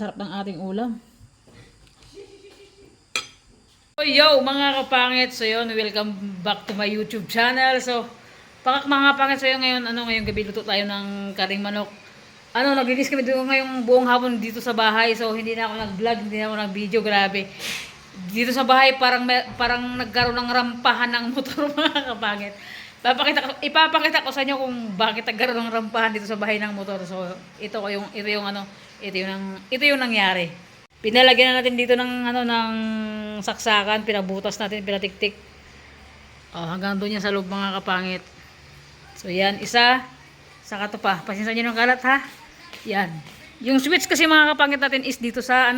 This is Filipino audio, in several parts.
Sarap ng ating ulam. So yo mga kapangit, so yun, welcome back to my YouTube channel. So, mga kapangit, so yun ngayon, ngayong gabi luto tayo ng karing manok. Naglinis kami dito ngayong buong hapon dito sa bahay. So, hindi na ako nag-vlog, hindi na ako nag-video, grabe. Dito sa bahay, parang nagkaroon ng rampahan ng motor mga kapangit. Ipapakita ko sa inyo kung bakit nagkaroon ng rampahan dito sa bahay ng motor. So, ito yung nangyari. Pinalagyan na natin dito ng saksakan, pinabutas natin, pinatiktik. Hanggang doon yan sa loob mga kapangit. So yan, isa. Saka to pa. Pasensya niyo ng kalat ha. Yan. Yung switch kasi mga kapangit natin is dito sa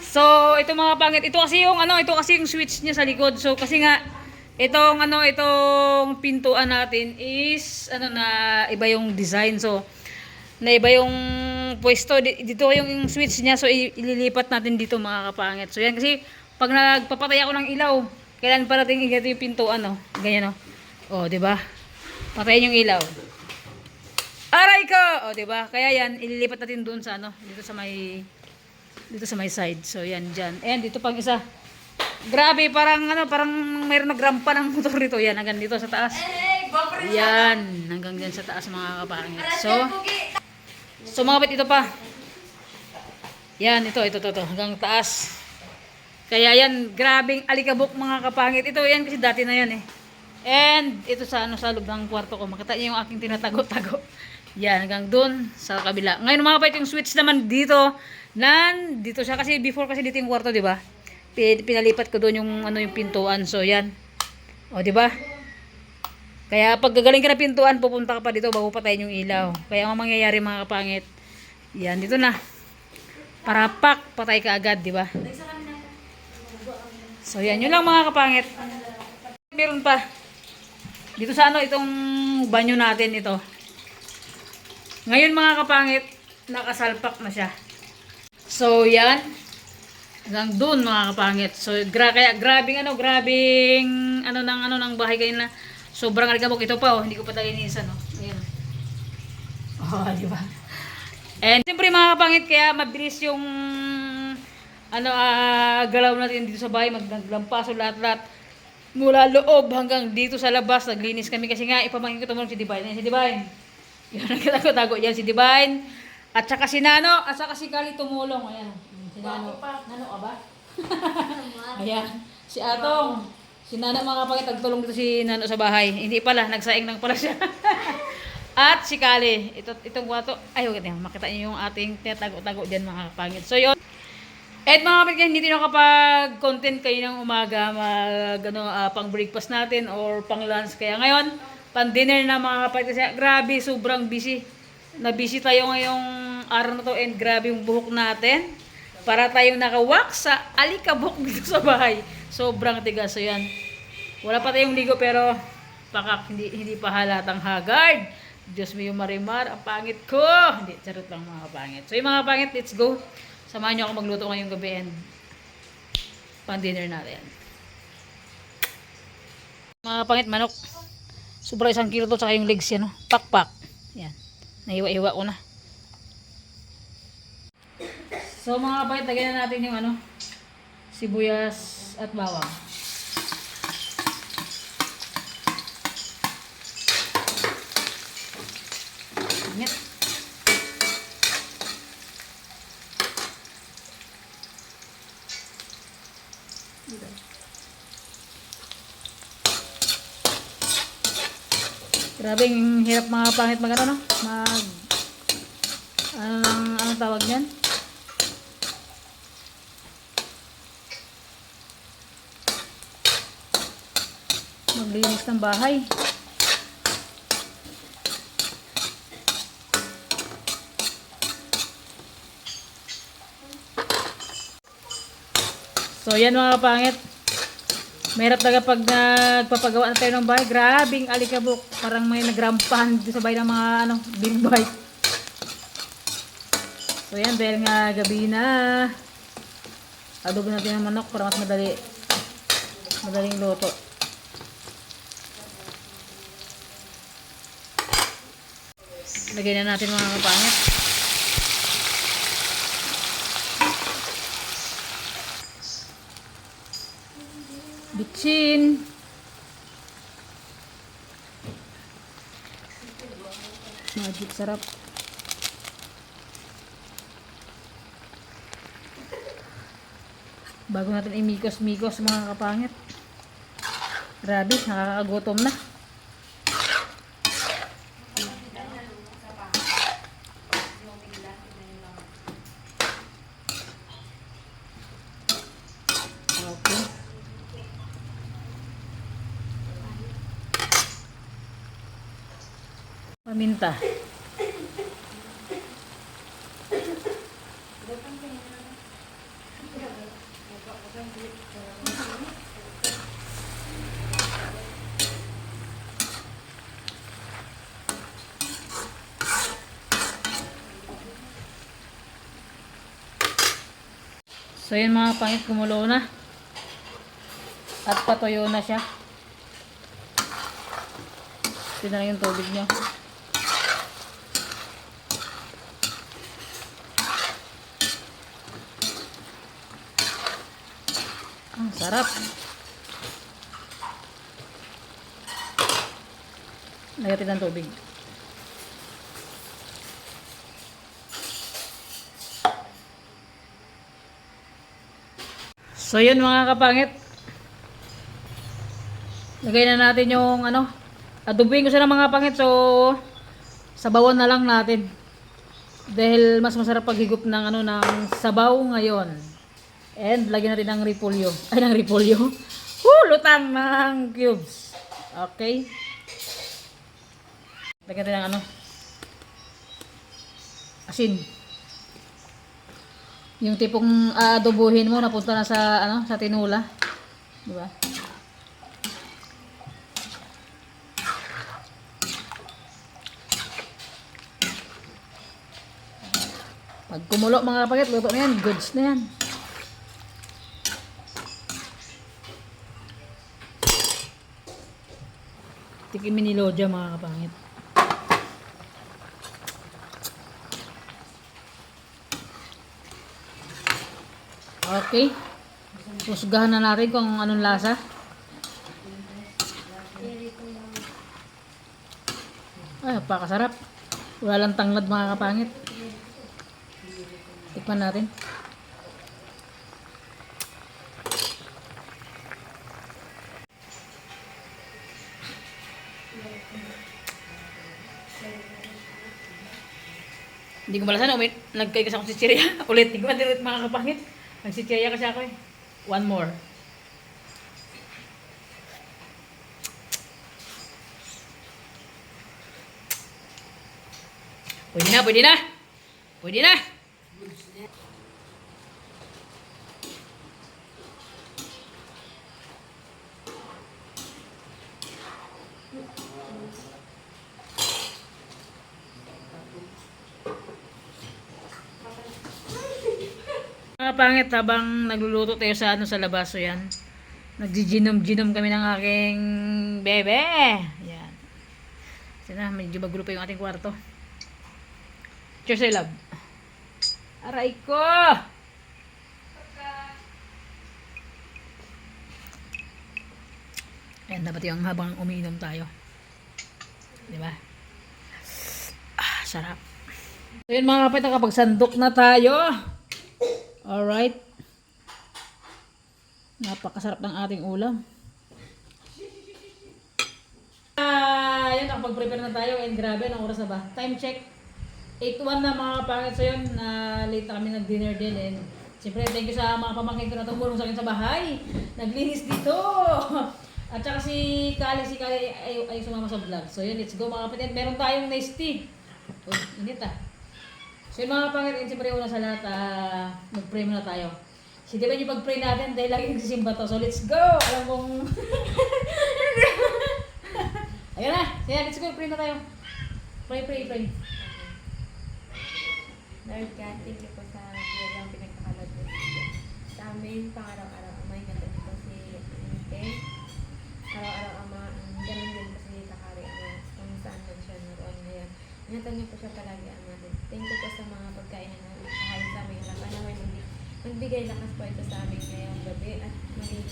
So ito mga kapangit, ito kasi yung switch niya sa likod. So kasi nga itong pintuan natin is iba yung design. So iba yung pwesto dito yung switch niya, so ililipat natin dito mga kapangit. So yan kasi pag nagpapatay ako ng ilaw, kailan parating igito yung pintuan ganyan di ba? Patayin yung ilaw. Aray ko, di ba? Kaya yan ililipat natin doon sa dito sa may side. So yan diyan. And dito pang isa. Grabe, parang mayroon nagrampa ng motor dito. Yan hanggang dito sa taas. Yan, hanggang diyan sa taas mga kapangit. So mga kapit, ito pa. Yan, ito, hanggang taas. Kaya yan, grabing alikabok mga kapangit. Ito, yan kasi dati na yan eh. And, ito sa loob ng kwarto ko. Makita niyo yung aking tinatago-tago. Yan, hanggang dun sa kabila. Ngayon mga kapit, yung switch naman dito, dito siya kasi before kasi dito yung kwarto, di ba? Pinalipat ko doon yung pintuan. So, yan. Di ba? Kaya pag gagaling ka na pintuan, pupunta ka pa dito bago patayin yung ilaw. Kaya ang mangyayari mga kapangit, yan, dito na. Para patay ka agad, di ba? So yan, yun lang mga kapangit. Meron pa. Dito sa itong banyo natin ito. Ngayon mga kapangit, nakasalpak na siya. So yan. Hanggang doon mga kapangit. So kaya grabing ng bahay kayo na. Sobrang alikabok ito pa hindi ko pa talinisan Ayan. Di ba? And siyempre mga kapangit, kaya mabilis yung galaw natin dito sa bahay, maglampaso lahat-lahat mula loob hanggang dito sa labas. Naglinis kami kasi nga ipamangkin ko tumulong si Divine. Ayan si Divine. Yan, nagkatago-tago yan si Divine. At saka si Nano, at saka si Kali tumulong. Ayan. Si Nano. Nano ka ba? Ayan. Si Atong. Si Nana mga kapangit, nagtulong dito si Nano sa bahay. Hindi pala, nagsaing lang pala siya. At si Kali, itong wato, makita niyo yung ating tinatago-tago dyan mga kapangit. So yun. At mga kapangit, hindi na kapag-content kayo ng umaga, pang breakfast natin or pang lunch. Kaya ngayon, pang dinner na mga kapangit. Kasi grabe, sobrang busy. Na-busy tayo ngayong araw na to and grabe yung buhok natin. Para tayong nakawak sa alikabok dito sa bahay. Sobrang tigas. So yan. Wala pa tayong ligo pero hindi pa halatang haggard. Diyos mo yung marimar. Ang pangit ko. Hindi, charot lang mga kapangit. So yung mga kapangit, let's go. Samahan nyo ako magluto ngayong gabi and pang dinner natin. Mga kapangit, manok. Sobra 1 kilo to. Saka yung legs yan. Pak-pak. Yan. Nahiwa-hiwa ko na. So mga kapangit, lagyan na natin yung sibuyas at bawang. Init. Grabing hirap mga pangit anong tawag niyan? Maglinis ng bahay. So yan mga kapangit. Mahirap talaga pag nagpapagawa na tayo ng bahay. Grabing alikabok. Parang may nagrampahan dito sa bahay ng mga big bike. So yan, dahil nga gabi na. Adobo natin ng manok para mas madaling luto. Lagyan na natin mga kapangit. Bitchin. Magic sarap. Bago natin imikos-mikos mga kapangit. Grabe, nakakagutom na. Okay. Paminta. So yun mga pangit, kumulo na. At patuyo na siya. Ito na lang yung tubig niya. Ang sarap. Lagyan ng tubig. So yun mga kapangit. Lagay na natin yung adobuhin ko siya ng mga pangit. So sabawan na lang natin. Dahil mas masarap paghigop ng ng sabaw ngayon. And lagyan natin ng repolyo. Ay, ng repolyo. Lutang ng cubes. Okay. Lagyan natin ng asin. Yung tipong adobuhin mo napunta na sa tinula. Di ba? Pag kumulo mga kapagit, luto na yan. Goods na yan. Tikimin ni Lodya mga kapangit. Okay. Husgahan na natin kung anong lasa. Ay, napakasarap. Wala lang tanglad mga kapangit. Tikman natin. Hindi ko malasan. Nagkay kasi ako si Chiria. Ulit. Hindi ko ulit mga kapangit. Nagsitsirya kasi ako eh. One more. Pwede na, pwede na. Pwede na. Mga pangit, habang nagluluto tayo sa sa labas, so yan. Nagjijinom-jinom kami ng aking bebe. Yan. Kasi na, medyo magulo pa yung ating kwarto. Cheers, I love. Aray ko! Ayan, dapat yung habang umiinom tayo. Diba? Sarap. So yun mga kapit, nakapagsandok na tayo. Alright. Napakasarap ng ating ulam. Yun, nakapag-prepare na tayo. And grabe, anong oras na ba? Time check. 8:01 na mga kapangit. So yun, late na kami nag-dinner din. And siyempre, thank you sa mga pamangkin ko na tumulong sa akin sa bahay. Naglinis dito. At saka si Kali ay sumama sa vlog. So yun, let's go mga kapatid. Meron tayong nice tea. Init So yun mga kapangit, siyempre una sa lahat, mag-pray muna tayo. Si diba yung pag-pray natin dahil lagi nagsisimba to. So let's go! Alam kong... Ayun na! Sige, let's go! Pray na tayo. Pray. Lord God, thank you po sa biyayang pinagkakalad mo sa amin, pang-araw-araw, Ama, ingatan niyo po si Ante. Araw-araw, Ama, ganun din po si Takari, Ama, kung saan man siya naroon ngayon. Ingatan niyo po siya palagi, Ama. Thank you po sa mga pagkain na nakahain sa aming laman. Naman magbigay lakas po ito sa amin ngayong gabi at maging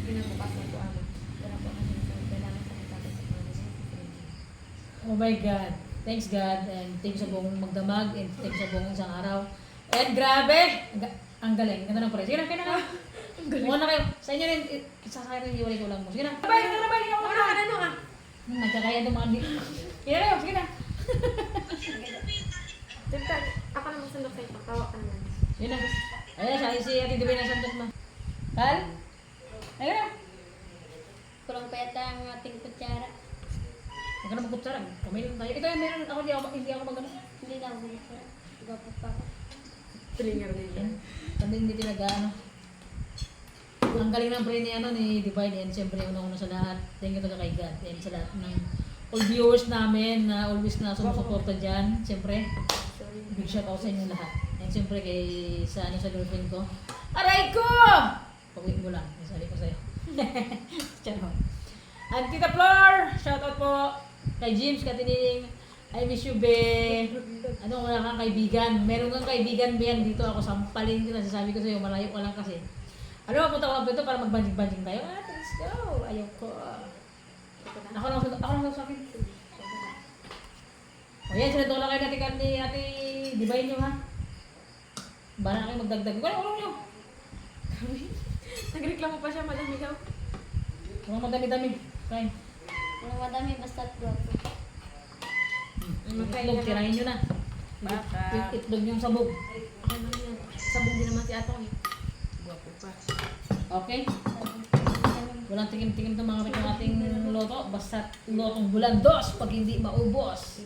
pinabukas na po wala po kasi kailangan sa natin sa mga Oh my God. Thanks God. And thanks sa buong magdamag. And thanks sa buong isang araw. And grabe! Ang galing. Ganda ng pare. Sige na, kaya na. Ang galing. Muna kayo. Sa inyo rin, isasakay rin hiwalay ko lang mo. Sige na. Rabay! Rabay! Ano ka? Nagkakaya itong mga Sige na kayo. Sige na. Dito, ako na magsunod sa'yo. Pagtawa ka naman. Sige na. Ayan, siya si Ate Dibay na sandok mo. Hal? Ayun na. Kulang pa yata ang ating kutsara. Huwag ka na magkutsara. Kamay lang tayo. Ito yung meron ako. Hindi ako magano. Hindi na ako kutsara. Gwapo pa ako. Tringer din yan. Hindi tinag-ano. Ang galing ng brain ni ni Divine, and siyempre una sa lahat, thank you talaga kay God and sa lahat ng all viewers namin na always na sumusuporta dyan. Siyempre, Sorry. big shout out sa inyo lahat. And siyempre kay sa girlfriend ko. Aray ko! Pag-uwi mo lang, sabi ko sa'yo. Charot. And Tita Flor, shout out po kay James Katinining. I miss you, be. Ano, wala kang kaibigan. Meron kang kaibigan, be, dito ako sampalin ko. Sasabi ko sa'yo, malayo ka lang kasi. Ano, punta ko lang dito para mag-banjing-banjing tayo. Let's go. Ayaw ko. Ako lang sa akin. O yan, sinadok lang kayo natin ni Ate Divine nyo, ha? Bala na kayo magdagdag. Wala nyo. Nagreklamo pa siya, madami daw. Huwag madami-dami. Kain. Walang madami, basta gwapo. Itlog, tirahin nyo na. Baka. Itlog yung sabog. Okay naman yan. Sabog din naman si Atong eh. Gwapo pa. Okay? Walang tingin-tingin itong mga ng ating loto. Basta lotong bulandos pag hindi maubos.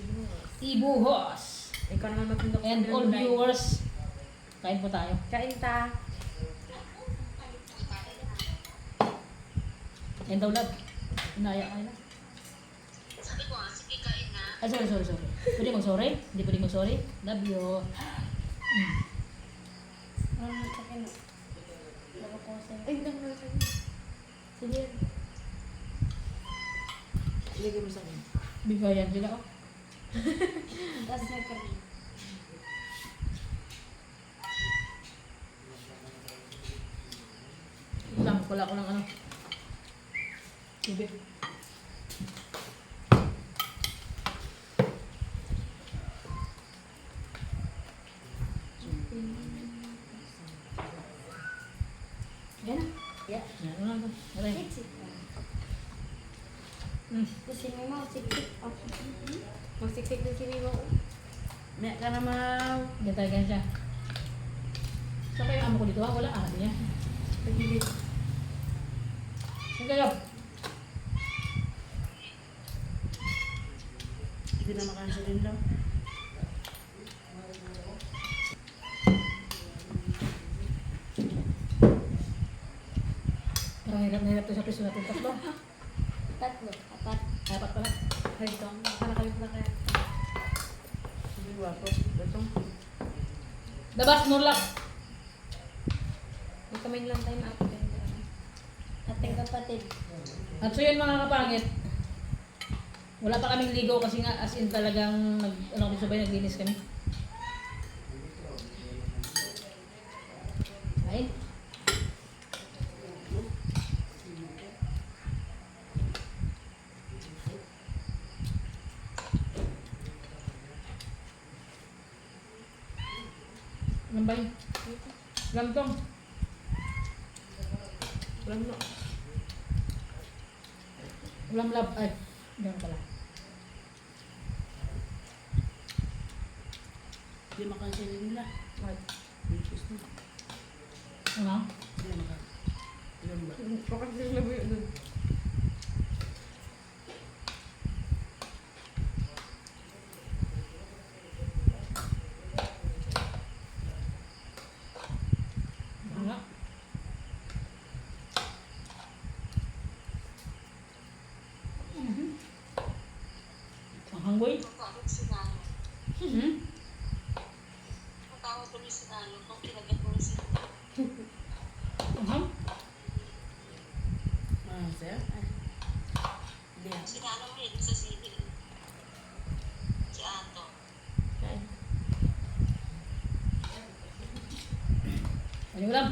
Ibuhos. Ikaw naman matundok And all viewers, kain po tayo. Kain ta. And daw love. Inaya ka na. Sabi ko, sige kain na. Ay, sorry. Pwede mag-sorry? Hindi pwede mag-sorry? Love you. Ano sa akin? Labo ko sa'yo. Ay, hindi naman sa'yo. Sige. Ilagay mo sa akin. Bigayan sila, oh. Tapos nagkaroon. Wala ko ng ano. Tubig. Yan na. Yeah. Yan na lang. Aray. Siksik. Mm. Si Mimo, siksik. Magsiksik din si Mimo. Maya ka naman. Diyan tayo ganyan siya. Saan kayo amo ko dito, ha? Wala, ah. Diyan. Pagilid. Saan kayo? Hindi na makansya din daw. Parang hirap na hirap to sa piso natin. Tatlo. Tatlo. Apat. Apat pala. Ay, ito. Para kayo pala kaya. Sige, gwapo. Ito. Dabas, nurlak. May kamay lang tayo na apat. Ating kapatid. At so yun mga kapangit. Wala pa kaming ligaw kasi nga as in talagang ano kami sabay naglinis kami. Ay. Ano ba yun? Gantong. Walang no. Ulam lab. Ay, gano'n pala. Hindi makansya din nila. What? Bilis na. Ano? Hindi na maka. Ilan ba? Bakit din na buyo dun? Ano nga? Ang hanggoy? Matawag si Nano. Hmm? Matawag ko ni si Nano kung kinagat mo si Ang hang? Ah, sir? Ay. Hindi yan. Si Nano mo yun sa sili. Si Ato. Kain. Ano ulam?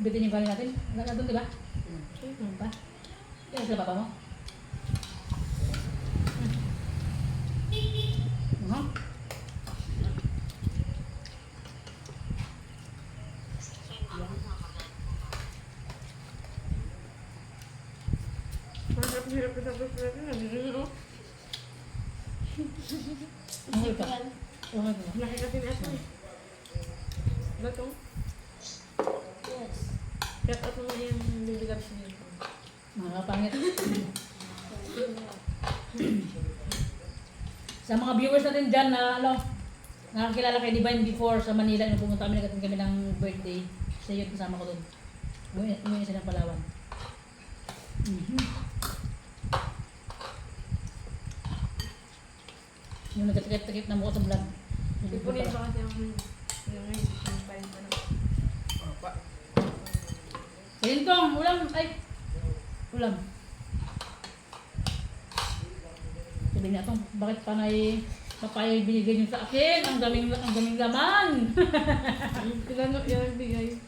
Bitin yung galing natin. Wala na doon, di ba? Hmm. Ano pa? Kaya sila papa mo? Ano? Masarap na hirap sa pagkakas na. Okay pa. Okay pa. Laki kasi na ito eh. Ba ito? Yes. Kaya ito mo yung bibigabs niyo. Mga kapangit. Sa mga viewers natin dyan na ano, nakakilala kay Divine before sa Manila nung pumunta kami, nag-attend kami ng birthday. Siya yun, kasama ko doon. Umuwi siya ng Palawan. Yung nagkatikip-tikip na mukha sa vlog. Ipunin pa kasi yung ngayon. Yung pa rin pa na. Apa. Ayun tong, ulam. Ay, ulam. Sabi niya tong, bakit panay papaya binigay niyo sa akin? Ang daming laman. Ilan yan ang bigay?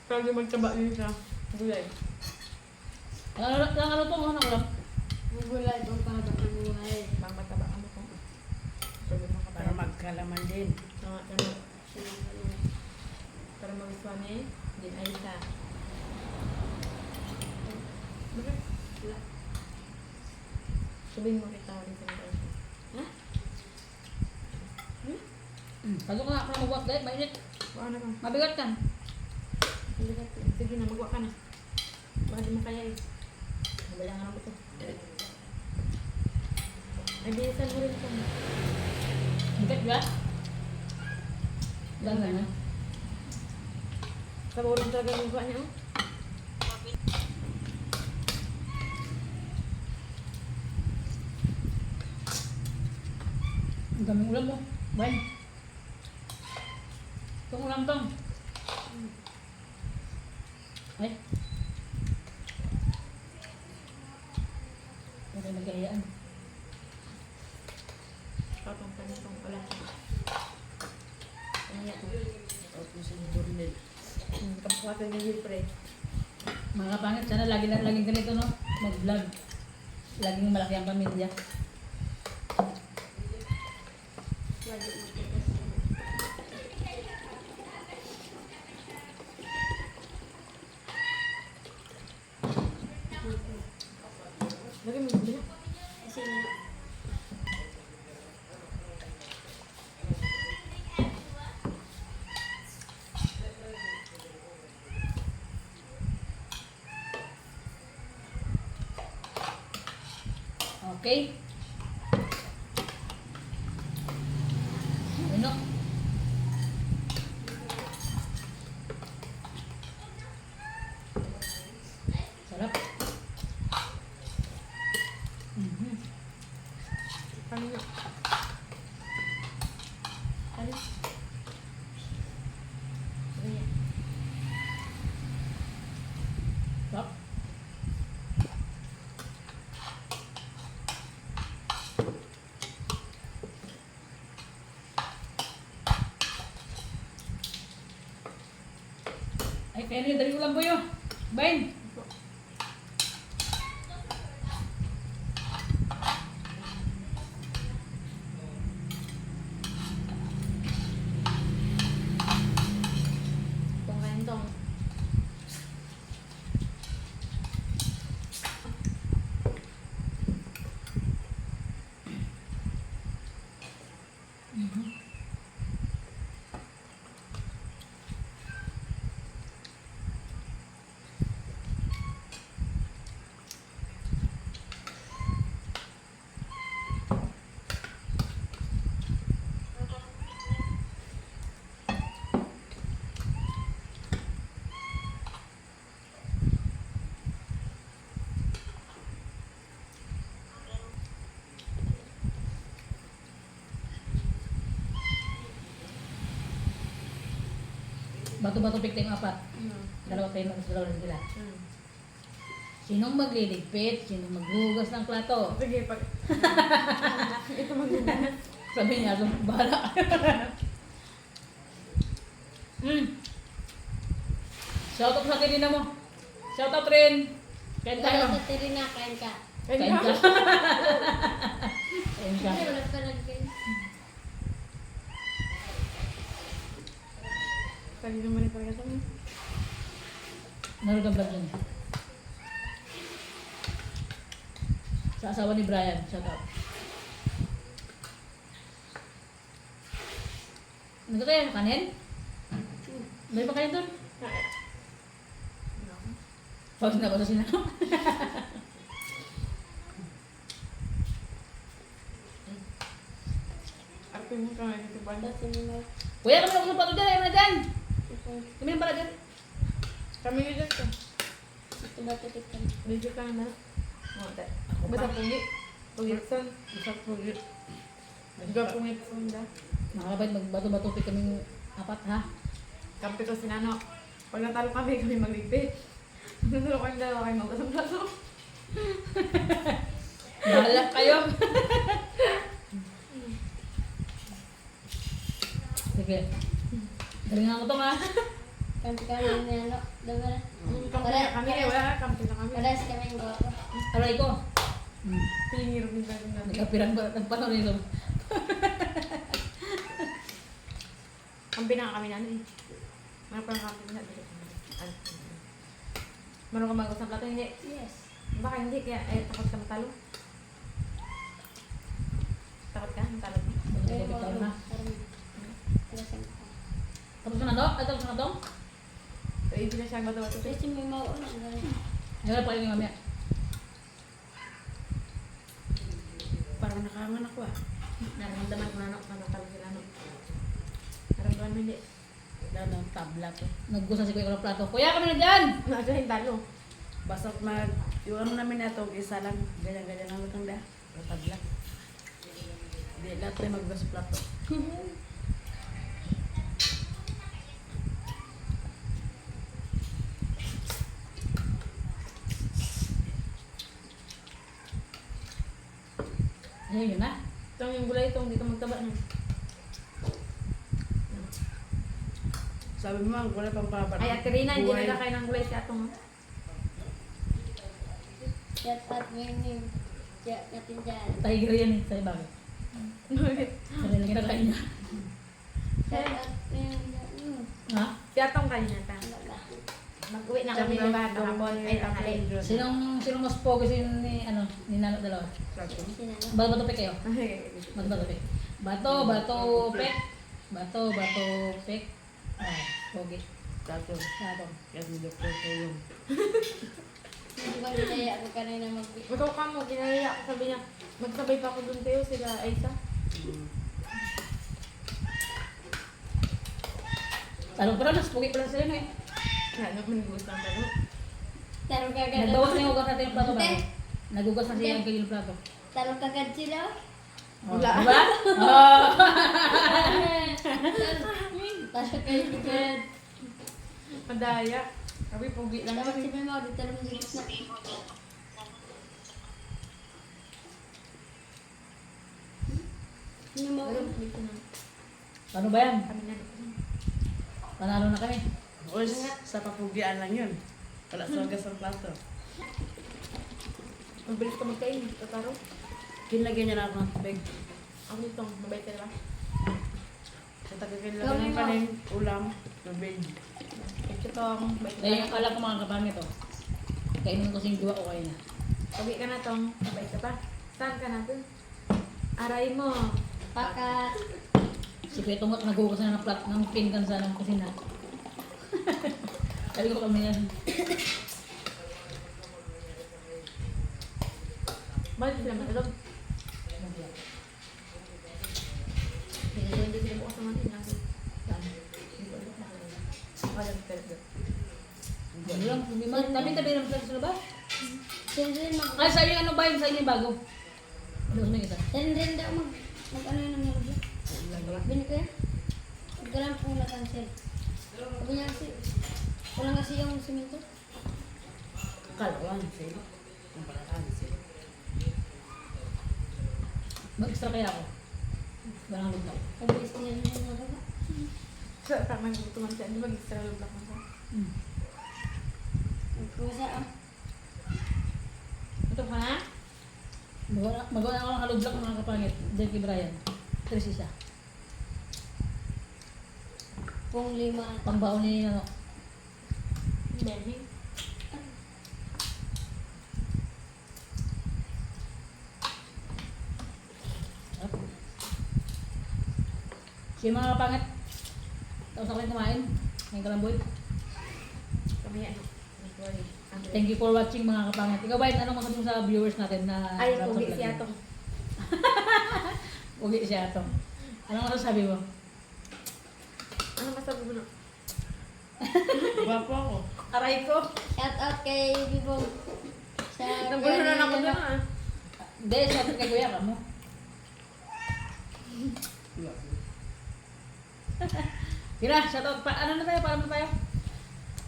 Kaya magtaba yun siya. Gulay. Ano to, ano ulam? Magulay itong para sa gulay. Bang mataba ano ko. Pwede mo Para magkalaman din. Tama. Para mag-swane, din ay isa. Bakit? Wala. Sabihin mo kita ulit sa mga. Ha? Pasok na, para magwak dahil, mainit. Baka na ka. Mabigat kan. Sige na, magwa ka na. Baka di mo kaya eh. Nabala nga ako ito. Ay, bilisan mo rin ito. Bigat ba? Ganda na. Saburin talaga yung mukha niya, oh. Ang daming ulam mo. Bain. Itong ulam tong. Ay. Huwag kayo mag-ayaan. Patong ka na itong wala ka. Ano yan? Tapos sa burnel. Kapukatan niya yung pre. Mga kapangit, sana laging ganito, no? Mag-vlog. Laging malaki ang pamilya. Lagi mo bila. Kasi Okay? Ano? Sarap. Ano yun? Ano? Ano yan? Sarap. Ay, kaya nila dali ulam po yun. Bain. Itong kain tong. Bato-bato pick tayong apat. Dalawa tayo, dalawa rin sila. Sinong magliligpit? Sinong maghugas ng plato? Sige, pag... Ito maganda. Sabi niya, bahala. Shout out sa Tirina mo. Shout out rin. Kain tayo. Wala sa Tirina, kain ka. Kain ka. Kain ka. Ay, wala pa lang kain. Pwede naman yung pagkasa mo. Naroon ka vlog dyan. Sa asawa ni Brian. Shout out. Nagkakaya mo kanin? May pa kanin doon? Pag na ba sa sinano? Arpin mo kami dito ba? Dati ni Mark. Kuya, kami na plato dyan. Ayaw na dyan. Ito, Kami na pala dyan. Kami yung dito. ito ba titiktan? Medyo ka na. O, te. Ako Basta pa. pungit. Pungit son. Isang pugit. Medyo pungit son da. Nakakabait, magbato-bato kaming apat ha. Kampi ko si Nano. Pag natalo kami, kami magligpit. Natalo kami dalawa kayo mag-asang plato. Bahala kayo. Sige. Galingan ko to ha. Kampi kami ni ano, diba na? Kampi na kami. Wala ka, kampi na kami. Wala sa kami yung gwapo. Aray ko. Piningiro din tayo natin. Nagkapiran ba? Nagpanong nito. Kampi na kami natin eh. Meron pa ng kampi na. Meron ka mag-asang plato, hindi. Yes. Baka hindi, kaya takot ka matalo. Takot ka, matalo mo. Pero Nagkapit tayo ha. parang wala sa mukha. Tapos ka na to? Ay, tapos ka na to? So, ibig na siyang bato-bato. Kasi may mauuna. ang galing. Ngayon pa kayo mamaya. Parang nakaangan ako ah. Nararamdaman ko na natatalo sila. Naramdaman mo hindi. Dahil ng tabla to. Naggusa si Kuya ng plato. Kuya, kami na dyan! Nasa yung talo. Basta yung ano namin na ito, isa lang. Ganyan-ganyan ang lutang da. Ang tabla. Hindi, lahat tayo maggas plato. Ayun yun na. Itong yung gulay itong dito magtaba na. Sabi mo, wala pang papan. Ay, Ate Rina, hindi nagkakain ng gulay si Atong. Shout out mo yung name. Shout natin dyan. Tiger yan eh. Sa'yo bakit? Sarili lang kinakain niya. Shout out mo yung Ha? Si Atong kanina ta. wala. Mag-uwi na kami ng bahay kahapon. Ay, tanghali. Sinong mas pogi ni Nano dalawa? Sinano. Bato-bato pek kayo? Bato-bato pek. Bato, pek. Bato, pek. Ah, pogi. Plato. Sabi. Kasi doktor ko yung. Hindi ba nilaya ako kanina mag-week? Ikaw ka mo, ginaya ako. Sabi niya, magsabay pa ako dun kayo sila Aisa. Talong pero mas pogi pala sila no eh. Ano man gusto ang talo. Tarong kagad. Nagbawas na yung hugas natin yung plato ba? Hindi. Nagugas na siya yung kanyang plato. Tarong kagad sila. Oh, Wala. diba? Oh. Tarong kagad. Madaya. Sabi, pugi lang Dapat kami. si Memo, dito lang sa gitna. Ano mo? Ayun, dito na. Paano ba yan? Kami na. Panalo na kami. O, sa papugian lang yun. Wala sa hugas ng plato. Mabilis ka magkain. Tataro. Kinlagyan niya na ako ng tubig. Ako dito, mabait ka diba? Sa tagakinlagyan ng kanin, ulam, tubig. Ito to akong mabait Dahil ka. yung kala ko mga kapangit oh. Kainin ko yung gawa ko kayo na. Uwi ka na tong, mabait ka pa. Saan ka na dun? Aray mo. Pakat. Si Kuya Tungot nagugas na ng plat ng pinggan sa ng kusina. Sabi ko kami yan. Bakit sila matulog? Hindi sila bukas naman din. Walang pwede. Ano lang, hindi man. Tabi-tabi lang sa labas. Sendrin mag... Ay, sa'yo yung ano ba yun? Sa'yo yung bago? Ano may isa? Sendrin daw mag... Mag-ano yun ang nilagyan? Bini ko yan? Huwag ka lang pong na-cancel. Sabi niya kasi... Walang kasi yung simento. Kalawan, sila. Ang palakan, sila. Mag-extra kaya ako. Walang lugnaw. Pabilis niya yung mga baba. Sa tamang gutuman siya. Hindi mag-extra lubak mo siya. Kusa ah. Ito ka na? Magawa na ako ng halublak mga kapangit. Diyan kay Brian. 3 isa. Kung 5. Pangbaon ni ano. Dahil. Sige mga kapangit. Tapos ako rin kumain. Ngayon kalamboy. Kami ano. Sorry. Thank you for watching mga kapangit. Ikaw ba, anong masasabi mo sa viewers natin na Ay, nasa uwi vlog siya mo? to. Uwi siya to. Anong masasabi mo? Ano masabi mo na? Gwapo ako. Aray ko. Shout out kay Bibong. Sa Nabulunan ako doon ah. Hindi, syempre kay Kuya ka mo. Tira, shoutout pa. Ano na tayo? Paano na tayo?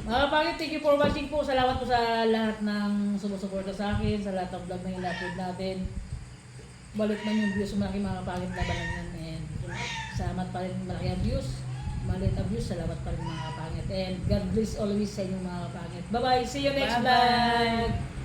Mga kapangit, thank you for watching po. Salamat po sa lahat ng sumusuporta sa akin, sa lahat ng vlog na in-upload natin. Balik man yung views, malaki mga kapangit na balang yan. And salamat pa rin malaki ang views. Maliit ang views, salamat pa rin mga kapangit. And God bless always sa inyong mga kapangit. Bye-bye! See you next Bye-bye. vlog!